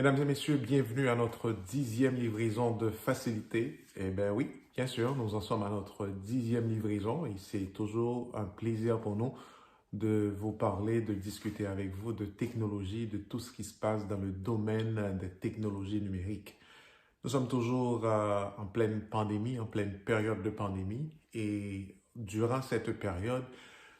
Mesdames et messieurs, bienvenue à notre 10e livraison de facilité. Eh bien oui, bien sûr, nous en sommes à notre 10e livraison et c'est toujours un plaisir pour nous de vous parler, de discuter avec vous de technologie, de tout ce qui se passe dans le domaine des technologies numériques. Nous sommes toujours en pleine pandémie, en pleine période de pandémie et durant cette période,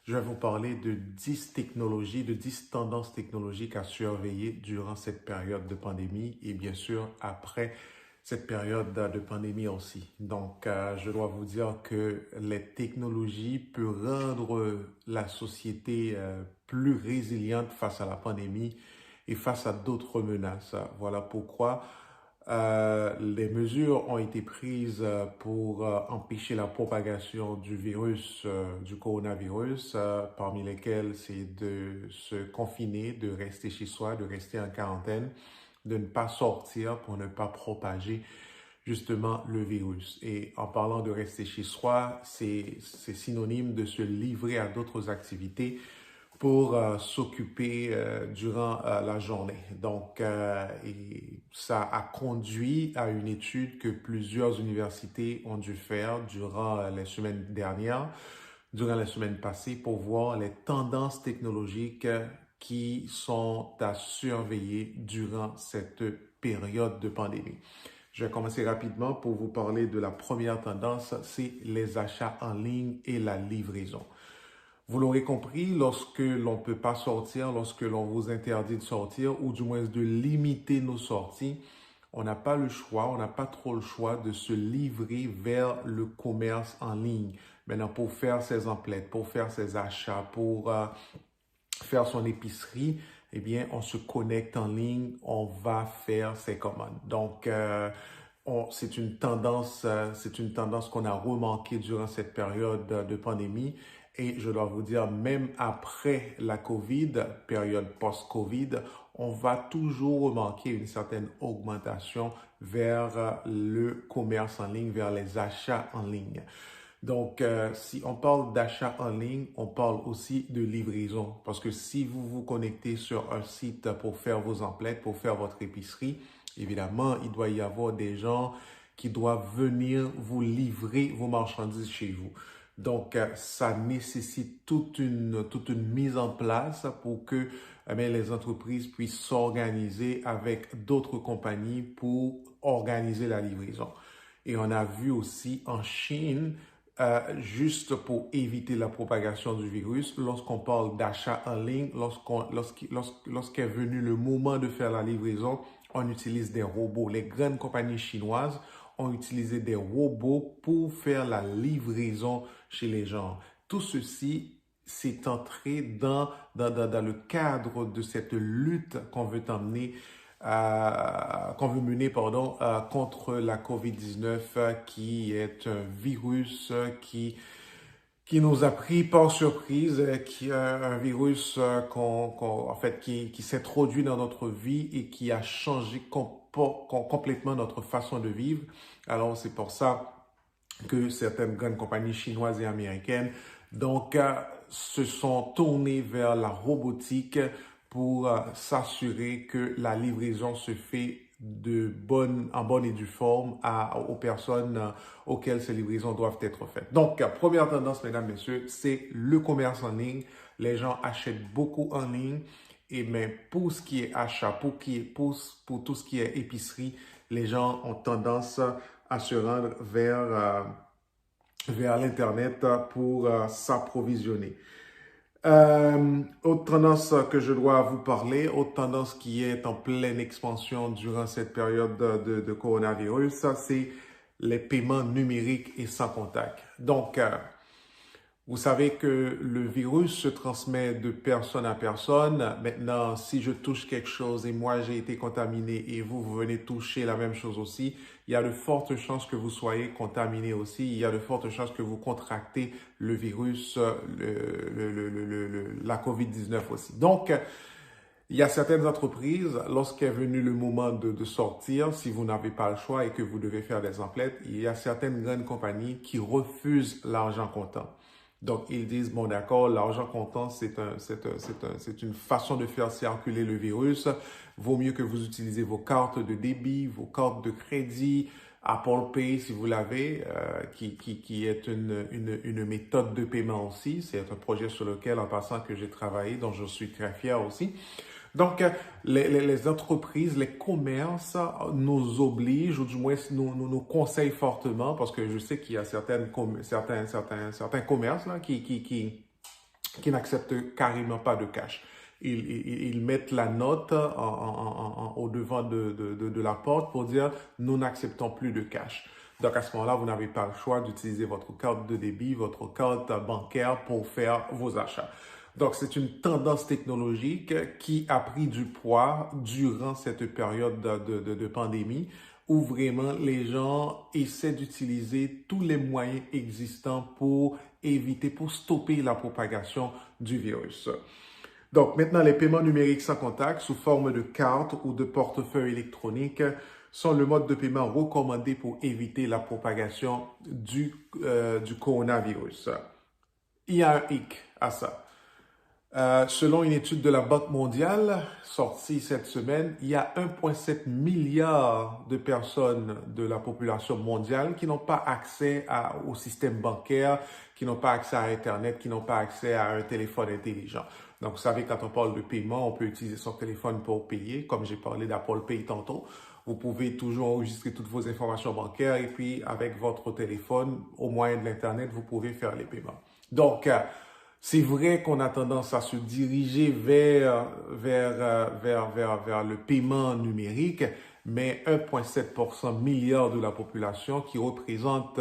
je vais vous parler de 10 technologies, de 10 tendances technologiques à surveiller durant cette période de pandémie et bien sûr après cette période de pandémie aussi. Donc, je dois vous dire que les technologies peuvent rendre la société plus résiliente face à la pandémie et face à d'autres menaces. Voilà pourquoi les mesures ont été prises pour empêcher la propagation du virus, du coronavirus, parmi lesquelles c'est de se confiner, de rester chez soi, de rester en quarantaine, de ne pas sortir pour ne pas propager justement le virus. Et en parlant de rester chez soi, c'est synonyme de se livrer à d'autres activités pour s'occuper durant la journée. Donc, et ça a conduit à une étude que plusieurs universités ont dû faire durant les semaines dernières, durant les semaines passées, pour voir les tendances technologiques qui sont à surveiller durant cette période de pandémie. Je vais commencer rapidement pour vous parler de la première tendance, c'est les achats en ligne et la livraison. Vous l'aurez compris, lorsque l'on ne peut pas sortir, lorsque l'on vous interdit de sortir ou du moins de limiter nos sorties, on n'a pas le choix, on n'a pas trop le choix de se livrer vers le commerce en ligne. Maintenant, pour faire ses emplettes, pour faire ses achats, pour faire son épicerie, eh bien, on se connecte en ligne, on va faire ses commandes. Donc, c'est une tendance qu'on a remarquée durant cette période de pandémie. Et je dois vous dire, même après la COVID, période post-COVID, on va toujours remarquer une certaine augmentation vers le commerce en ligne, vers les achats en ligne. Donc, si on parle d'achat en ligne, on parle aussi de livraison. Parce que si vous vous connectez sur un site pour faire vos emplettes, pour faire votre épicerie, évidemment, il doit y avoir des gens qui doivent venir vous livrer vos marchandises chez vous. Donc, ça nécessite toute une mise en place pour que les entreprises puissent s'organiser avec d'autres compagnies pour organiser la livraison. Et on a vu aussi en Chine, juste pour éviter la propagation du virus, lorsqu'on parle d'achat en ligne, lorsqu'est venu le moment de faire la livraison, on utilise des robots. Les grandes compagnies chinoises ont utilisé des robots pour faire la livraison chez les gens. Tout ceci s'est entré dans le cadre de cette lutte qu'on veut mener contre la COVID-19 qui est un virus qui nous a pris par surprise, qui est un virus qui s'est introduit dans notre vie et qui a changé complètement notre façon de vivre. Alors, c'est pour ça que certaines grandes compagnies chinoises et américaines se sont tournées vers la robotique pour s'assurer que la livraison se fait en bonne et due forme aux personnes auxquelles ces livraisons doivent être faites. Donc, première tendance, mesdames, messieurs, c'est le commerce en ligne. Les gens achètent beaucoup en ligne. Et mais pour ce qui est achat, pour tout ce qui est épicerie, les gens ont tendance à se rendre vers l'Internet pour s'approvisionner. Autre tendance que je dois vous parler, autre tendance qui est en pleine expansion durant cette période de coronavirus, ça c'est les paiements numériques et sans contact. Donc, vous savez que le virus se transmet de personne à personne. Maintenant, si je touche quelque chose et moi j'ai été contaminé et vous venez toucher la même chose aussi, il y a de fortes chances que vous soyez contaminé aussi. Il y a de fortes chances que vous contractez le virus, la COVID-19 aussi. Donc, il y a certaines entreprises, lorsqu'est venu le moment de sortir, si vous n'avez pas le choix et que vous devez faire des emplettes, il y a certaines grandes compagnies qui refusent l'argent comptant. Donc, ils disent, bon, d'accord, l'argent comptant, c'est une façon de faire circuler le virus. Vaut mieux que vous utilisez vos cartes de débit, vos cartes de crédit, Apple Pay, si vous l'avez, qui est une méthode de paiement aussi. C'est un projet sur lequel, en passant, que j'ai travaillé, dont je suis très fier aussi. Donc, les entreprises, les commerces nous obligent, ou du moins nous conseillent fortement, parce que je sais qu'il y a certains commerces là, qui n'acceptent carrément pas de cash. Ils mettent la note au devant de la porte pour dire nous n'acceptons plus de cash. Donc à ce moment-là, vous n'avez pas le choix d'utiliser votre carte de débit, votre carte bancaire pour faire vos achats. Donc c'est une tendance technologique qui a pris du poids durant cette période de pandémie où vraiment les gens essaient d'utiliser tous les moyens existants pour éviter, pour stopper la propagation du virus. Donc, maintenant, les paiements numériques sans contact sous forme de carte ou de portefeuille électronique sont le mode de paiement recommandé pour éviter la propagation du coronavirus. Il y a un hic à ça. Selon une étude de la Banque mondiale sortie cette semaine, il y a 1,7 milliard de personnes de la population mondiale qui n'ont pas accès au système bancaire, qui n'ont pas accès à Internet, qui n'ont pas accès à un téléphone intelligent. Donc, vous savez, quand on parle de paiement, on peut utiliser son téléphone pour payer, comme j'ai parlé d'Apple Pay tantôt. Vous pouvez toujours enregistrer toutes vos informations bancaires et puis, avec votre téléphone, au moyen de l'Internet, vous pouvez faire les paiements. Donc, c'est vrai qu'on a tendance à se diriger vers le paiement numérique, mais 1,7 milliard de la population qui représente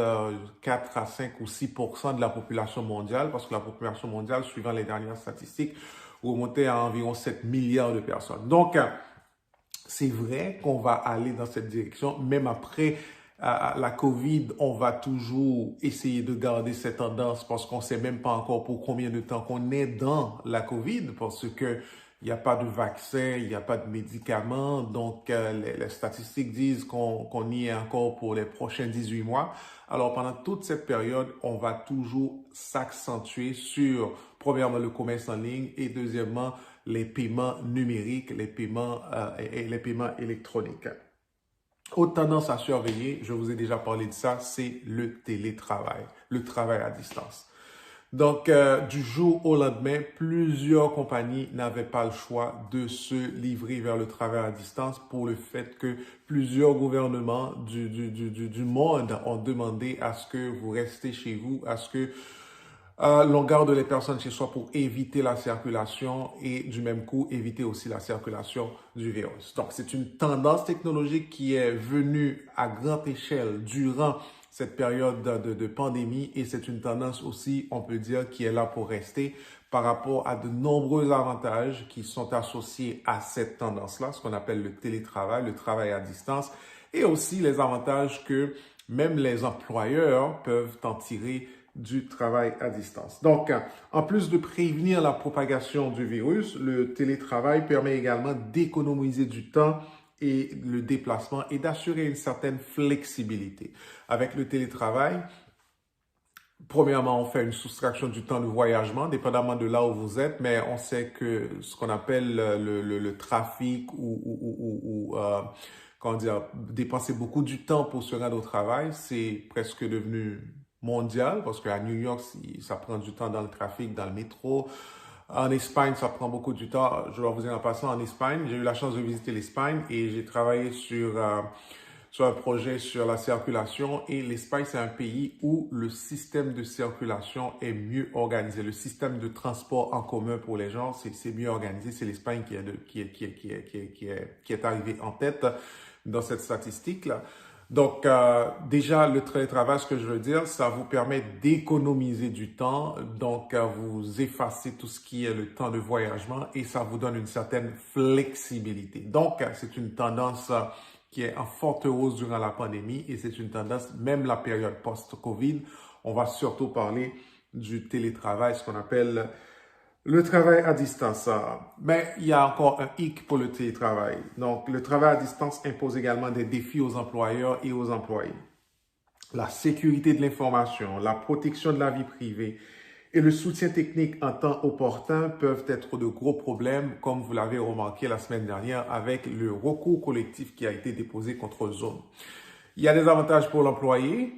4 à 5 ou 6% de la population mondiale, parce que la population mondiale, suivant les dernières statistiques, remontait à environ 7 milliards de personnes. Donc, c'est vrai qu'on va aller dans cette direction, même après la COVID, on va toujours essayer de garder cette tendance parce qu'on ne sait même pas encore pour combien de temps qu'on est dans la COVID parce que il n'y a pas de vaccin, il n'y a pas de médicaments. Donc, les statistiques disent qu'on y est encore pour les prochains 18 mois. Alors, pendant toute cette période, on va toujours s'accentuer sur, premièrement, le commerce en ligne et deuxièmement, les paiements numériques, les paiements électroniques. Autre tendance à surveiller, je vous ai déjà parlé de ça, c'est le télétravail, le travail à distance. Donc, du jour au lendemain, plusieurs compagnies n'avaient pas le choix de se livrer vers le travail à distance pour le fait que plusieurs gouvernements du monde ont demandé à ce que vous restez chez vous, à ce que l'on garde les personnes chez soi pour éviter la circulation et du même coup éviter aussi la circulation du virus. Donc, c'est une tendance technologique qui est venue à grande échelle durant cette période de pandémie et c'est une tendance aussi, on peut dire, qui est là pour rester par rapport à de nombreux avantages qui sont associés à cette tendance-là, ce qu'on appelle le télétravail, le travail à distance et aussi les avantages que même les employeurs peuvent en tirer du travail à distance. Donc, en plus de prévenir la propagation du virus, le télétravail permet également d'économiser du temps et le déplacement et d'assurer une certaine flexibilité. Avec le télétravail, premièrement, on fait une soustraction du temps de voyagement, dépendamment de là où vous êtes, mais on sait que ce qu'on appelle le trafic comment dire, dépenser beaucoup du temps pour se rendre au travail, c'est presque devenu mondial, parce qu'à New York, ça prend du temps dans le trafic, dans le métro. En Espagne, ça prend beaucoup de temps. Je dois vous dire en passant, en Espagne, j'ai eu la chance de visiter l'Espagne et j'ai travaillé sur un projet sur la circulation. Et l'Espagne, c'est un pays où le système de circulation est mieux organisé. Le système de transport en commun pour les gens, c'est mieux organisé. C'est l'Espagne qui est arrivé en tête dans cette statistique-là. Donc, déjà, le télétravail, ce que je veux dire, ça vous permet d'économiser du temps. Donc, vous effacez tout ce qui est le temps de voyagement et ça vous donne une certaine flexibilité. Donc, c'est une tendance qui est en forte hausse durant la pandémie et c'est une tendance, même la période post-Covid. On va surtout parler du télétravail, ce qu'on appelle le travail à distance. Mais il y a encore un hic pour le télétravail. Donc, le travail à distance impose également des défis aux employeurs et aux employés. La sécurité de l'information, la protection de la vie privée et le soutien technique en temps opportun peuvent être de gros problèmes, comme vous l'avez remarqué la semaine dernière avec le recours collectif qui a été déposé contre Zoom. Il y a des avantages pour l'employé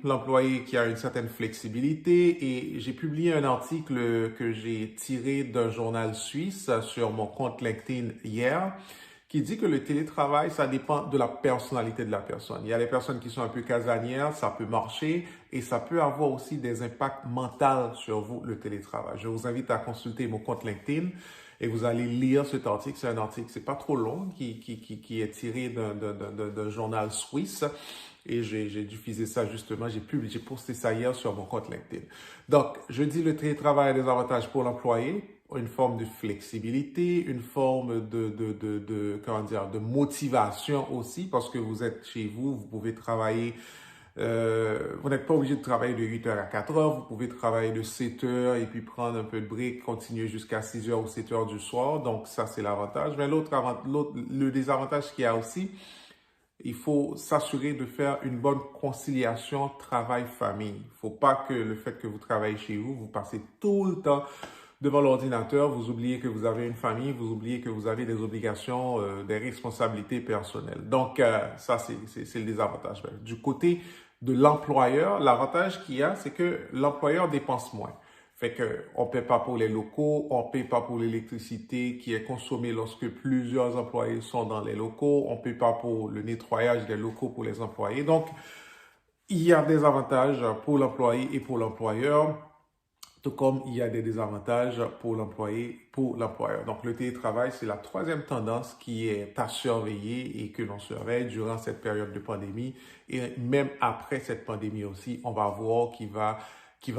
qui a une certaine flexibilité, et j'ai publié un article que j'ai tiré d'un journal suisse sur mon compte LinkedIn hier qui dit que le télétravail, ça dépend de la personnalité de la personne. Il y a des personnes qui sont un peu casanières, ça peut marcher et ça peut avoir aussi des impacts mentaux sur vous, le télétravail. Je vous invite à consulter mon compte LinkedIn et vous allez lire cet article. C'est un article, c'est pas trop long, qui est tiré d'un journal suisse. Et j'ai diffusé ça justement, j'ai posté ça hier sur mon compte LinkedIn. Donc, je dis le télétravail a des avantages pour l'employé, une forme de flexibilité, une forme comment dire, de motivation aussi, parce que vous êtes chez vous, vous pouvez travailler, vous n'êtes pas obligé de travailler de 8 heures à 4 heures, vous pouvez travailler de 7 heures et puis prendre un peu de break, continuer jusqu'à 6 heures ou 7 heures du soir. Donc, ça, c'est l'avantage. Mais le désavantage qu'il y a aussi, il faut s'assurer de faire une bonne conciliation travail-famille. Il ne faut pas que le fait que vous travaillez chez vous, vous passez tout le temps devant l'ordinateur, vous oubliez que vous avez une famille, vous oubliez que vous avez des obligations, des responsabilités personnelles. Donc, ça, c'est le désavantage. Du côté de l'employeur, l'avantage qu'il y a, c'est que l'employeur dépense moins. Fait qu'on ne paie pas pour les locaux, on ne paie pas pour l'électricité qui est consommée lorsque plusieurs employés sont dans les locaux, on ne paie pas pour le nettoyage des locaux pour les employés. Donc, il y a des avantages pour l'employé et pour l'employeur, tout comme il y a des désavantages pour l'employé, pour l'employeur. Donc, le télétravail, c'est la troisième tendance qui est à surveiller et que l'on surveille durant cette période de pandémie. Et même après cette pandémie aussi, on va voir qu'il va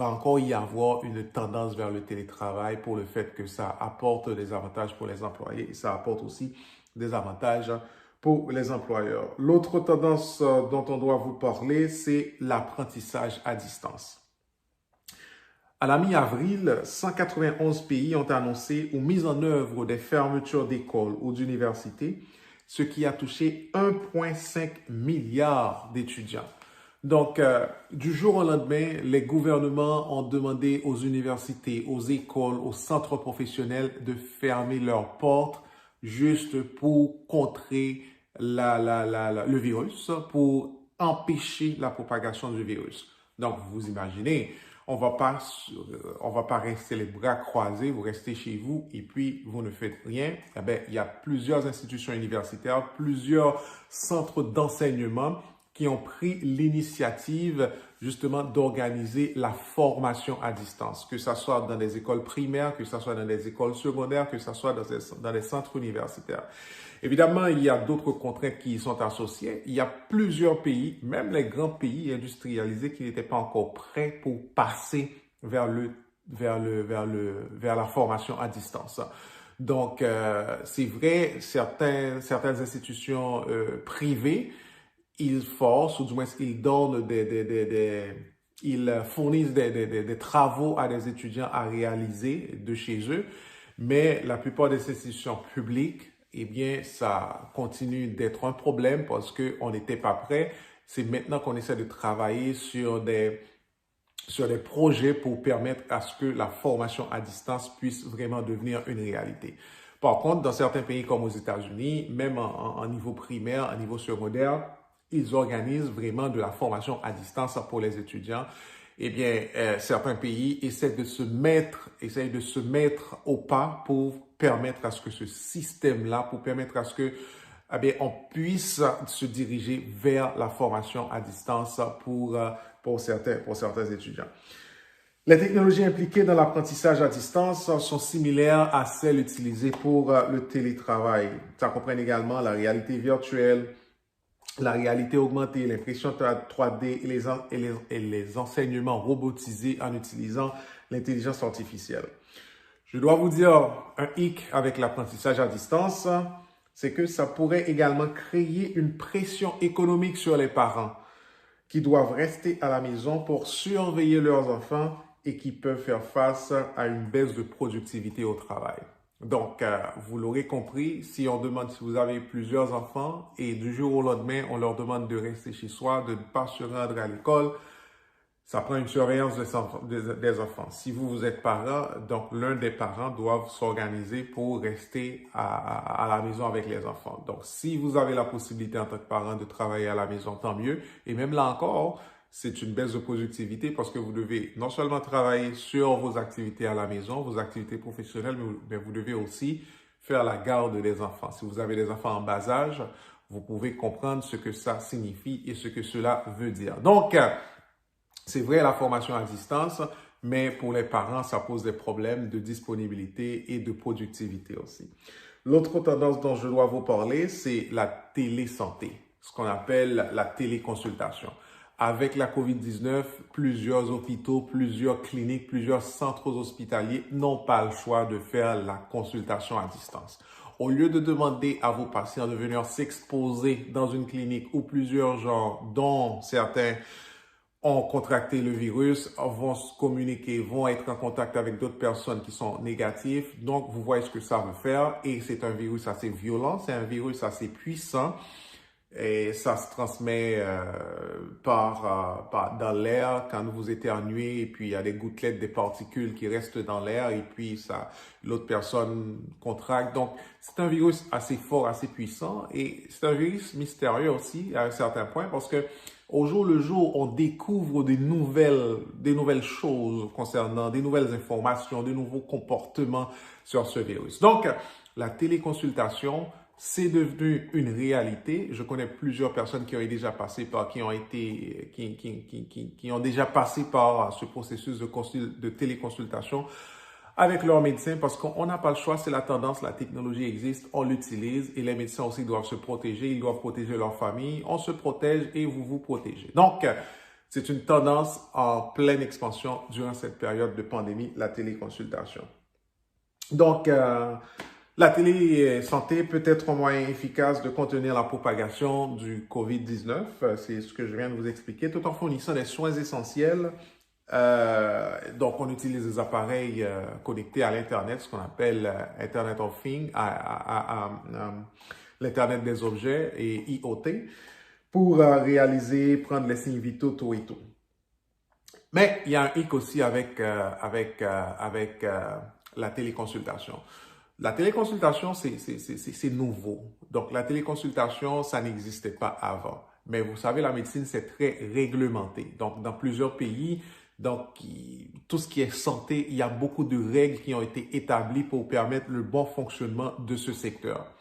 encore y avoir une tendance vers le télétravail pour le fait que ça apporte des avantages pour les employés et ça apporte aussi des avantages pour les employeurs. L'autre tendance dont on doit vous parler, c'est l'apprentissage à distance. À la mi-avril, 191 pays ont annoncé ou mis en œuvre des fermetures d'écoles ou d'universités, ce qui a touché 1,5 milliard d'étudiants. Donc, du jour au lendemain, les gouvernements ont demandé aux universités, aux écoles, aux centres professionnels de fermer leurs portes juste pour contrer le virus, pour empêcher la propagation du virus. Donc, vous imaginez, on va pas rester les bras croisés, vous restez chez vous et puis vous ne faites rien. Eh bien, il y a plusieurs institutions universitaires, plusieurs centres d'enseignement qui ont pris l'initiative justement d'organiser la formation à distance, que ce soit dans des écoles primaires, que ce soit dans des écoles secondaires, que ce soit dans des centres universitaires. Évidemment, il y a d'autres contraintes qui y sont associées. Il y a plusieurs pays, même les grands pays industrialisés, qui n'étaient pas encore prêts pour passer vers la formation à distance. Donc, c'est vrai, certaines institutions privées, ils forcent, ou du moins ils donnent ils fournissent des travaux à des étudiants à réaliser de chez eux, mais la plupart des institutions publiques, eh bien, ça continue d'être un problème parce qu'on n'était pas prêt. C'est maintenant qu'on essaie de travailler sur des projets pour permettre à ce que la formation à distance puisse vraiment devenir une réalité. Par contre, dans certains pays comme aux États-Unis, même en niveau primaire, en niveau secondaire, ils organisent vraiment de la formation à distance pour les étudiants. Eh bien, certains pays essayent de se mettre au pas pour permettre à ce que ce système-là, pour permettre à ce que, eh bien, on puisse se diriger vers la formation à distance pour certains étudiants. Les technologies impliquées dans l'apprentissage à distance sont similaires à celles utilisées pour le télétravail. Ça comprend également la réalité virtuelle, la réalité augmentée, l'impression 3D et les enseignements robotisés en utilisant l'intelligence artificielle. Je dois vous dire un hic avec l'apprentissage à distance, c'est que ça pourrait également créer une pression économique sur les parents qui doivent rester à la maison pour surveiller leurs enfants et qui peuvent faire face à une baisse de productivité au travail. Donc, vous l'aurez compris, si vous avez plusieurs enfants et du jour au lendemain, on leur demande de rester chez soi, de ne pas se rendre à l'école, Ça prend une surveillance des enfants. Si vous êtes parent, donc l'un des parents doit s'organiser pour rester à la maison avec les enfants. Donc, si vous avez la possibilité en tant que parent de travailler à la maison, tant mieux. Et même là encore, c'est une baisse de productivité parce que vous devez non seulement travailler sur vos activités à la maison, vos activités professionnelles, mais vous devez aussi faire la garde des enfants. Si vous avez des enfants en bas âge, vous pouvez comprendre ce que ça signifie et ce que cela veut dire. Donc, c'est vrai la formation à distance, mais pour les parents, ça pose des problèmes de disponibilité et de productivité aussi. L'autre tendance dont je dois vous parler, c'est la télésanté, ce qu'on appelle la téléconsultation. Avec la COVID-19, plusieurs hôpitaux, plusieurs cliniques, plusieurs centres hospitaliers n'ont pas le choix de faire la consultation à distance. Au lieu de demander à vos patients de venir s'exposer dans une clinique où plusieurs gens, dont certains ont contracté le virus, vont se communiquer, vont être en contact avec d'autres personnes qui sont négatives. Donc, vous voyez ce que ça veut faire et c'est un virus assez violent, c'est un virus assez puissant et ça se transmet dans l'air quand vous éternuez et puis il y a des gouttelettes, des particules qui restent dans l'air et puis l'autre personne contracte. Donc, c'est un virus assez fort, assez puissant et c'est un virus mystérieux aussi à un certain point parce que au jour le jour, on découvre des nouvelles choses concernant, des nouvelles informations, des nouveaux comportements sur ce virus. Donc, la téléconsultation, c'est devenu une réalité. Je connais plusieurs personnes qui ont déjà passé par, qui ont déjà passé par ce processus de téléconsultation avec leur médecin parce qu'on n'a pas le choix, c'est la tendance, la technologie existe, on l'utilise et les médecins aussi doivent se protéger, ils doivent protéger leur famille, on se protège et vous vous protégez. Donc, c'est une tendance en pleine expansion durant cette période de pandémie, la téléconsultation. Donc, la télésanté peut être un moyen efficace de contenir la propagation du COVID-19, c'est ce que je viens de vous expliquer, tout en fournissant des soins essentiels. Donc, on utilise des appareils connectés à l'Internet, ce qu'on appelle Internet of Things, l'Internet des objets et IoT, pour prendre les signes vitaux, tout et tout. Mais il y a un hic aussi avec la téléconsultation. La téléconsultation, c'est nouveau. Donc, la téléconsultation, ça n'existait pas avant. Mais vous savez, la médecine, c'est très réglementé. Donc, dans plusieurs pays, tout ce qui est santé, il y a beaucoup de règles qui ont été établies pour permettre le bon fonctionnement de ce secteur.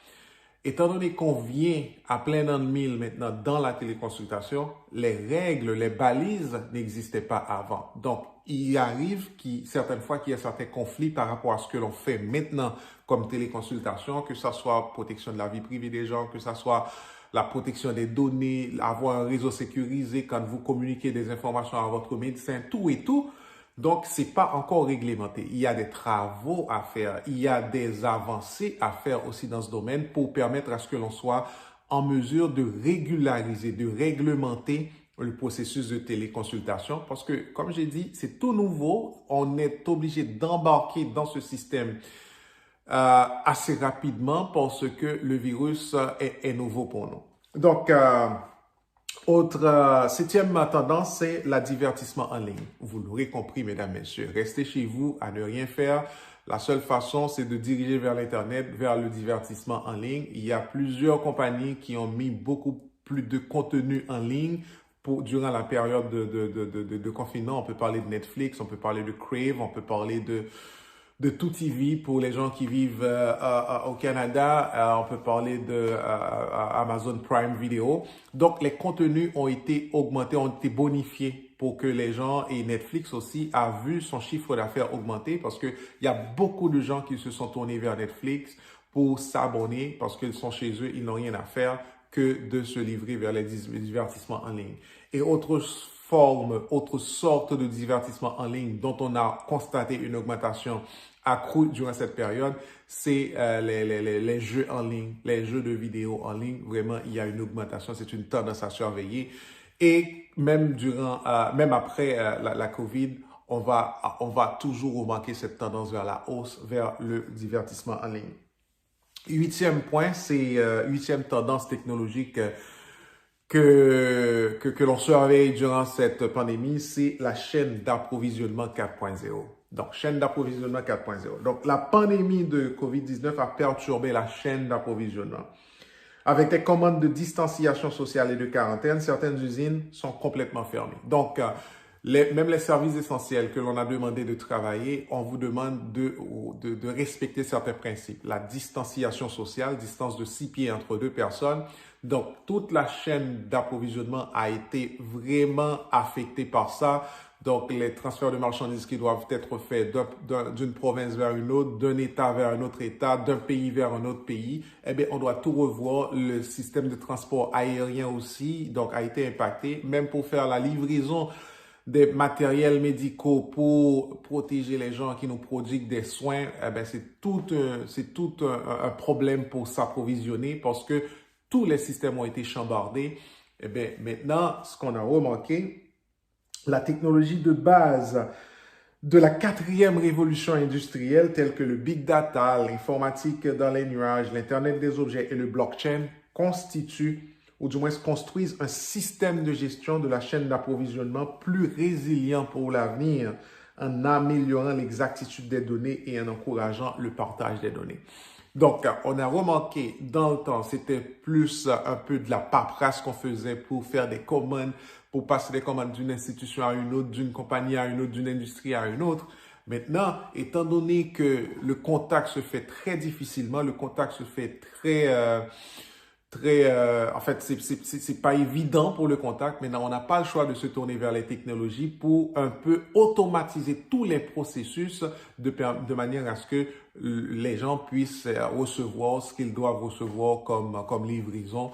Étant donné qu'on vient à plein an de mille maintenant dans la téléconsultation, les règles, les balises n'existaient pas avant. Donc, il arrive certaines fois qu'il y a certains conflits par rapport à ce que l'on fait maintenant comme téléconsultation, que ce soit protection de la vie privée des gens, que ce soit la protection des données, avoir un réseau sécurisé quand vous communiquez des informations à votre médecin, tout et tout. Donc, c'est pas encore réglementé. Il y a des travaux à faire. Il y a des avancées à faire aussi dans ce domaine pour permettre à ce que l'on soit en mesure de régulariser, de réglementer le processus de téléconsultation. Parce que, comme j'ai dit, c'est tout nouveau. On est obligé d'embarquer dans ce système assez rapidement parce que le virus est nouveau pour nous. Donc, septième tendance, c'est le divertissement en ligne. Vous l'aurez compris, mesdames, messieurs, restez chez vous à ne rien faire. La seule façon, c'est de diriger vers l'Internet, vers le divertissement en ligne. Il y a plusieurs compagnies qui ont mis beaucoup plus de contenu en ligne durant la période de confinement. On peut parler de Netflix, on peut parler de Crave, on peut parler de ToutiVi pour les gens qui vivent au Canada. On peut parler de Amazon Prime Video. Donc, les contenus ont été augmentés, ont été bonifiés pour que les gens, et Netflix aussi, a vu son chiffre d'affaires augmenter parce qu'il y a beaucoup de gens qui se sont tournés vers Netflix pour s'abonner parce qu'ils sont chez eux, ils n'ont rien à faire que de se livrer vers les divertissements en ligne. Et autre sorte de divertissement en ligne dont on a constaté une augmentation accrue durant cette période, c'est les jeux en ligne, les jeux de vidéo en ligne. Vraiment, il y a une augmentation, c'est une tendance à surveiller. Et même après la COVID, on va toujours remarquer cette tendance vers la hausse, vers le divertissement en ligne. Huitième point, c'est huitième tendance technologique que l'on surveille durant cette pandémie, c'est la chaîne d'approvisionnement 4.0. Donc, chaîne d'approvisionnement 4.0. Donc, la pandémie de COVID-19 a perturbé la chaîne d'approvisionnement. Avec des commandes de distanciation sociale et de quarantaine, certaines usines sont complètement fermées. Donc, même les services essentiels que l'on a demandé de travailler, on vous demande de respecter certains principes. La distanciation sociale, distance de 6 pieds entre deux personnes. Donc, toute la chaîne d'approvisionnement a été vraiment affectée par ça. Donc, les transferts de marchandises qui doivent être faits d'une province vers une autre, d'un État vers un autre État, d'un pays vers un autre pays, eh bien, on doit tout revoir. Le système de transport aérien aussi, donc, a été impacté. Même pour faire la livraison des matériels médicaux pour protéger les gens qui nous prodiguent des soins, eh bien, c'est tout un problème pour s'approvisionner parce que tous les systèmes ont été chambardés. Eh bien, maintenant, ce qu'on a remarqué, la technologie de base de la quatrième révolution industrielle, telle que le big data, l'informatique dans les nuages, l'Internet des objets et le blockchain, constituent, ou du moins construisent un système de gestion de la chaîne d'approvisionnement plus résilient pour l'avenir, en améliorant l'exactitude des données et en encourageant le partage des données. Donc, on a remarqué dans le temps, c'était plus un peu de la paperasse qu'on faisait pour faire des commandes, pour passer des commandes d'une institution à une autre, d'une compagnie à une autre, d'une industrie à une autre. Maintenant, étant donné que le contact se fait très difficilement, le contact se fait en fait, c'est pas évident pour le contact. Maintenant, on n'a pas le choix de se tourner vers les technologies pour un peu automatiser tous les processus de manière à ce que les gens puissent recevoir ce qu'ils doivent recevoir comme livraison.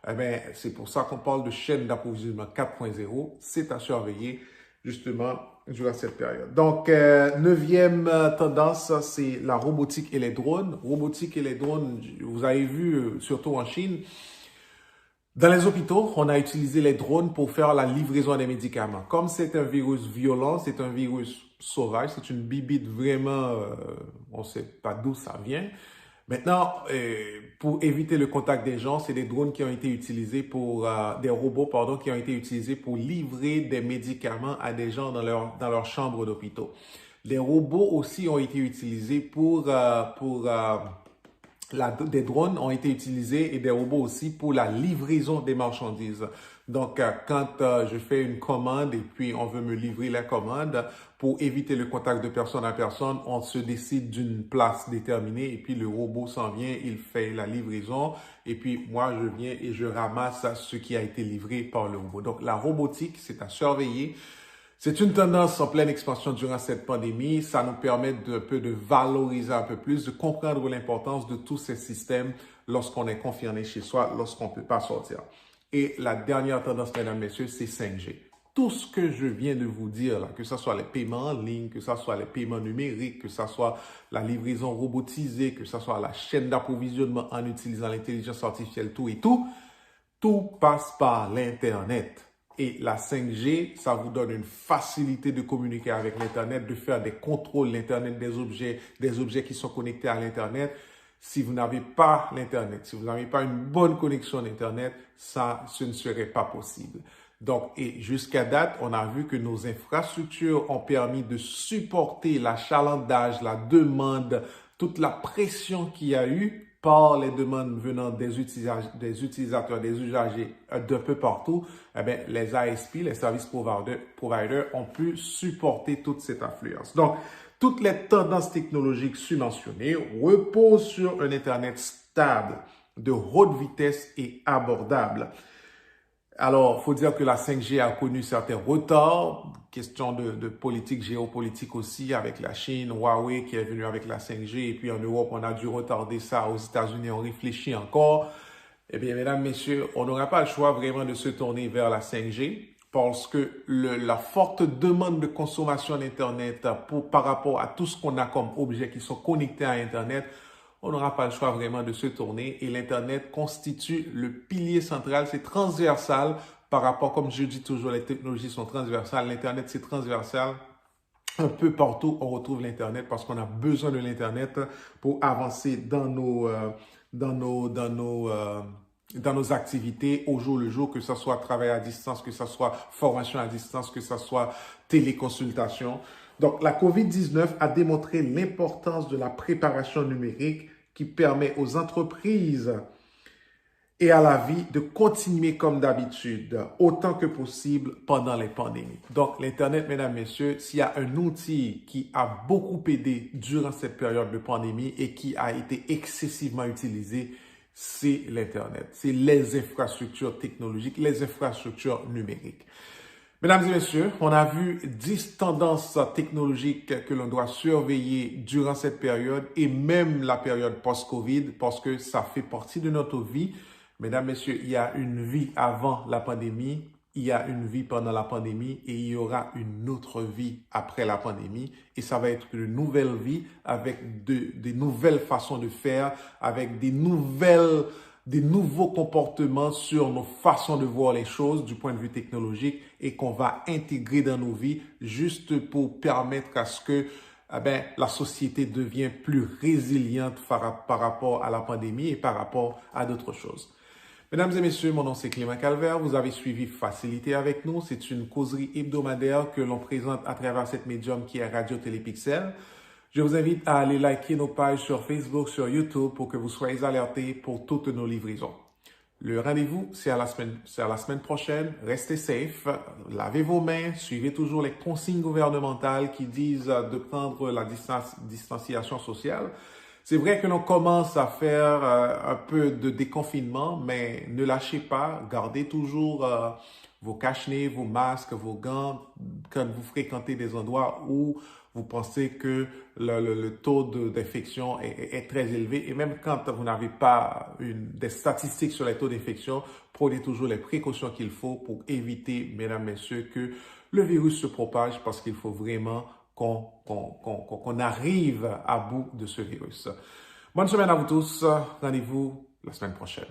Eh bien, c'est pour ça qu'on parle de chaîne d'approvisionnement 4.0. C'est à surveiller, justement, durant cette période. Donc, neuvième tendance, c'est la robotique et les drones. Robotique et les drones, vous avez vu, surtout en Chine, dans les hôpitaux, on a utilisé les drones pour faire la livraison des médicaments. Comme c'est un virus violent, c'est un virus sauvage, c'est une bibite vraiment, on ne sait pas d'où ça vient. Maintenant, pour éviter le contact des gens, c'est des drones qui ont été utilisés des robots, pardon, qui ont été utilisés pour livrer des médicaments à des gens dans leur chambre d'hôpital. Les robots aussi ont été utilisés des drones ont été utilisés et des robots aussi pour la livraison des marchandises. Donc, quand je fais une commande et puis on veut me livrer la commande, pour éviter le contact de personne à personne, on se décide d'une place déterminée et puis le robot s'en vient, il fait la livraison et puis moi, je viens et je ramasse ce qui a été livré par le robot. Donc, la robotique, c'est à surveiller. C'est une tendance en pleine expansion durant cette pandémie. Ça nous permet de valoriser un peu plus, de comprendre l'importance de tous ces systèmes lorsqu'on est confiné chez soi, lorsqu'on ne peut pas sortir. Et la dernière tendance, mesdames, messieurs, c'est 5G. Tout ce que je viens de vous dire, là, que ce soit les paiements en ligne, que ce soit les paiements numériques, que ce soit la livraison robotisée, que ce soit la chaîne d'approvisionnement en utilisant l'intelligence artificielle, tout passe par l'Internet. Et la 5G, ça vous donne une facilité de communiquer avec l'Internet, de faire des contrôles l'Internet des objets qui sont connectés à l'Internet. Si vous n'avez pas l'Internet, si vous n'avez pas une bonne connexion à l'Internet, ce ne serait pas possible. Donc, et jusqu'à date, on a vu que nos infrastructures ont permis de supporter l'achalandage, la demande, toute la pression qu'il y a eu par les demandes venant des utilisateurs, des usagers d'un peu partout. Eh bien, les ASP, les services providers, ont pu supporter toute cette affluence. Donc, toutes les tendances technologiques subventionnées reposent sur un Internet stable, de haute vitesse et abordable. Alors, il faut dire que la 5G a connu certains retards, question de politique géopolitique aussi avec la Chine, Huawei qui est venu avec la 5G et puis en Europe, on a dû retarder ça, aux États-Unis, on réfléchit encore. Eh bien, mesdames, messieurs, on n'aura pas le choix vraiment de se tourner vers la 5G parce que la forte demande de consommation d'Internet par rapport à tout ce qu'on a comme objets qui sont connectés à Internet, on n'aura pas le choix vraiment de se tourner et l'Internet constitue le pilier central, c'est transversal par rapport, comme je dis toujours, les technologies sont transversales, l'Internet c'est transversal. Un peu partout, on retrouve l'Internet parce qu'on a besoin de l'Internet pour avancer dans nos dans nos activités au jour le jour, que ce soit travail à distance, que ce soit formation à distance, que ce soit téléconsultation. Donc, la COVID-19 a démontré l'importance de la préparation numérique qui permet aux entreprises et à la vie de continuer comme d'habitude, autant que possible pendant les pandémies. Donc, l'Internet, mesdames, messieurs, s'il y a un outil qui a beaucoup aidé durant cette période de pandémie et qui a été excessivement utilisé, c'est l'Internet. C'est les infrastructures technologiques, les infrastructures numériques. Mesdames et messieurs, on a vu 10 tendances technologiques que l'on doit surveiller durant cette période et même la période post-Covid parce que ça fait partie de notre vie. Mesdames, messieurs, il y a une vie avant la pandémie, il y a une vie pendant la pandémie et il y aura une autre vie après la pandémie. Et ça va être une nouvelle vie avec des nouvelles façons de faire, avec des nouveaux comportements sur nos façons de voir les choses du point de vue technologique et qu'on va intégrer dans nos vies juste pour permettre à ce que la société devienne plus résiliente par rapport à la pandémie et par rapport à d'autres choses. Mesdames et messieurs, mon nom c'est Clément Calvert. Vous avez suivi Facilité avec nous. C'est une causerie hebdomadaire que l'on présente à travers cette médium qui est Radio Télépixel. Je vous invite à aller liker nos pages sur Facebook, sur YouTube pour que vous soyez alertés pour toutes nos livraisons. Le rendez-vous, c'est à la semaine prochaine. Restez safe, lavez vos mains, suivez toujours les consignes gouvernementales qui disent de prendre la distanciation sociale. C'est vrai que l'on commence à faire un peu de déconfinement, mais ne lâchez pas, gardez toujours vos cache-nez, vos masques, vos gants quand vous fréquentez des endroits où vous pensez que le taux d'infection est très élevé. Et même quand vous n'avez pas des statistiques sur les taux d'infection, prenez toujours les précautions qu'il faut pour éviter, mesdames, messieurs, que le virus se propage parce qu'il faut vraiment qu'on arrive à bout de ce virus. Bonne semaine à vous tous. Rendez-vous la semaine prochaine.